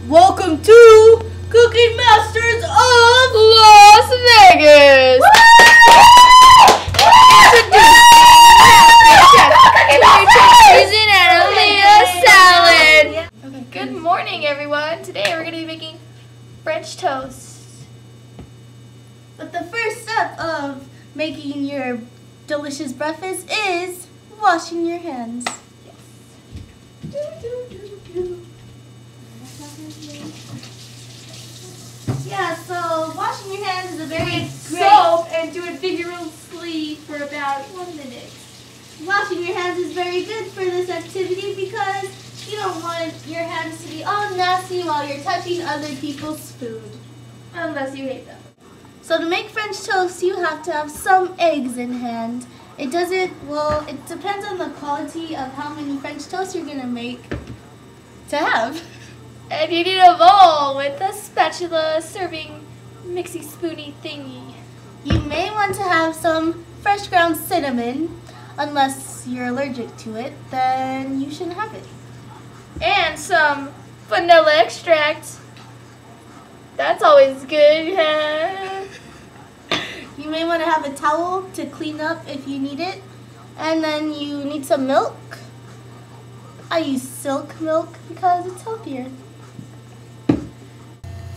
Welcome to Cooking Masters of Las Vegas! Introducing Aliya salad. Good morning, everyone. Today we're going to be making French toast. But the first step of making your delicious breakfast is washing your hands. Yeah, so washing your hands is a very great Soap and do it vigorously for about 1 minute. Washing your hands is very good for this activity because you don't want your hands to be all nasty while you're touching other people's food. Unless you hate them. So to make French toast, you have to have some eggs in hand. It depends on the quality of how many French toast you're gonna make to have. And you need a bowl with a spatula serving mixy spoony thingy. You may want to have some fresh ground cinnamon. Unless you're allergic to it, then you shouldn't have it. And some vanilla extract. That's always good, huh? You may want to have a towel to clean up if you need it. And then you need some milk. I use silk milk because it's healthier.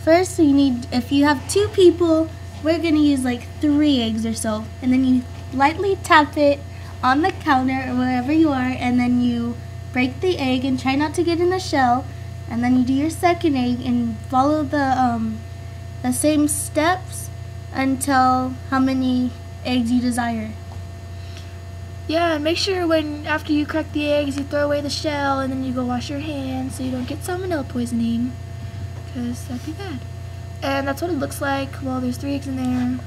First, if you have 2 people, we're going to use like 3 eggs or so. And then you lightly tap it on the counter or wherever you are, and then you break the egg and try not to get in the shell. And then you do your second egg and follow the same steps until how many eggs you desire. Yeah, and make sure after you crack the eggs, you throw away the shell and then you go wash your hands so you don't get salmonella poisoning, because that'd be bad. And that's what it looks like. Well, there's 3 eggs in there.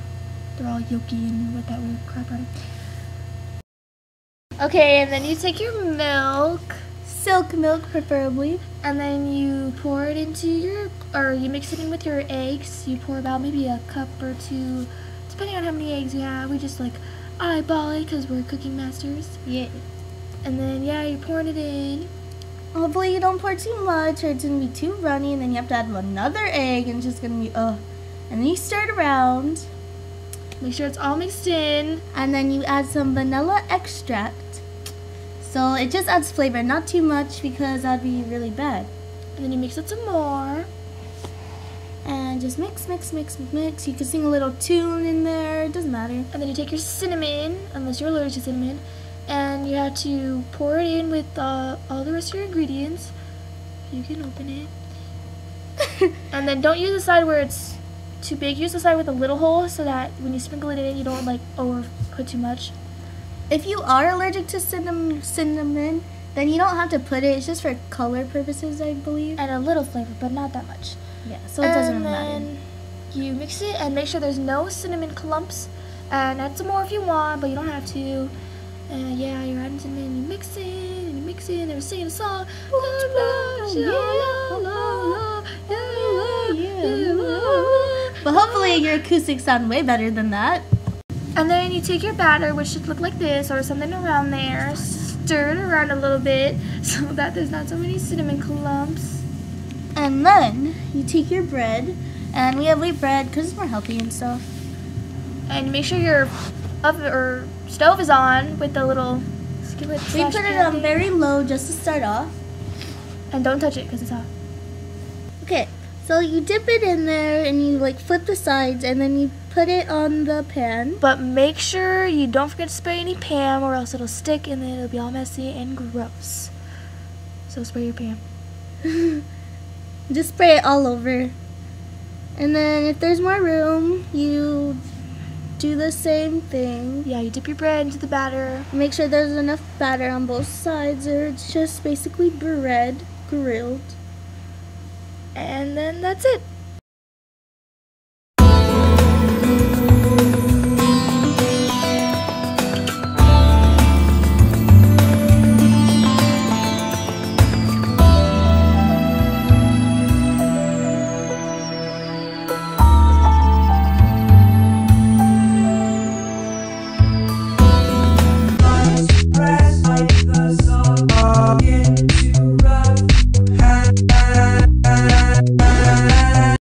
They're all yolky and with that weird crap on them. Okay, and then you take your milk, Silk milk preferably. and then you pour it into you mix it in with your eggs. You pour about maybe a cup or 2, depending on how many eggs you have. We just like eyeball it because we're cooking masters. Yeah. And then, yeah, you're pouring it in. Hopefully you don't pour too much or it's going to be too runny, and then you have to add another egg and it's just going to be, And then you stir it around. Make sure it's all mixed in. And then you add some vanilla extract. So it just adds flavor, not too much because that'd be really bad. And then you mix it some more. And just mix, mix, mix, mix. You can sing a little tune in there, it doesn't matter. And then you take your cinnamon, unless you're allergic to cinnamon, and you have to pour it in with all the rest of your ingredients. You can open it. And then don't use the side where it's too big. Use the side with a little hole so that when you sprinkle it in, you don't like put too much. If you are allergic to cinnamon, then you don't have to put it. It's just for color purposes, I believe. And a little flavor, but not that much. Yeah, so it doesn't matter. And then you mix it and make sure there's no cinnamon clumps. And add some more if you want, but you don't have to. And yeah, you're adding cinnamon. You mix it and you mix it. And they're singing a song. But hopefully your acoustics sound way better than that. And then you take your batter, which should look like this or something around there, stir it around a little bit so that there's not so many cinnamon clumps. And then you take your bread, and we have wheat bread because it's more healthy and stuff. And make sure your oven or stove is on with the little skillet. We put it on very low just to start off. And don't touch it because it's hot. Okay, so you dip it in there and you like flip the sides and then you put it on the pan. But make sure you don't forget to spray any Pam or else it'll stick and then it'll be all messy and gross. So spray your Pam. Just spray it all over. And then if there's more room, you do the same thing. Yeah, you dip your bread into the batter. Make sure there's enough batter on both sides or it's just basically bread grilled. And then that's it.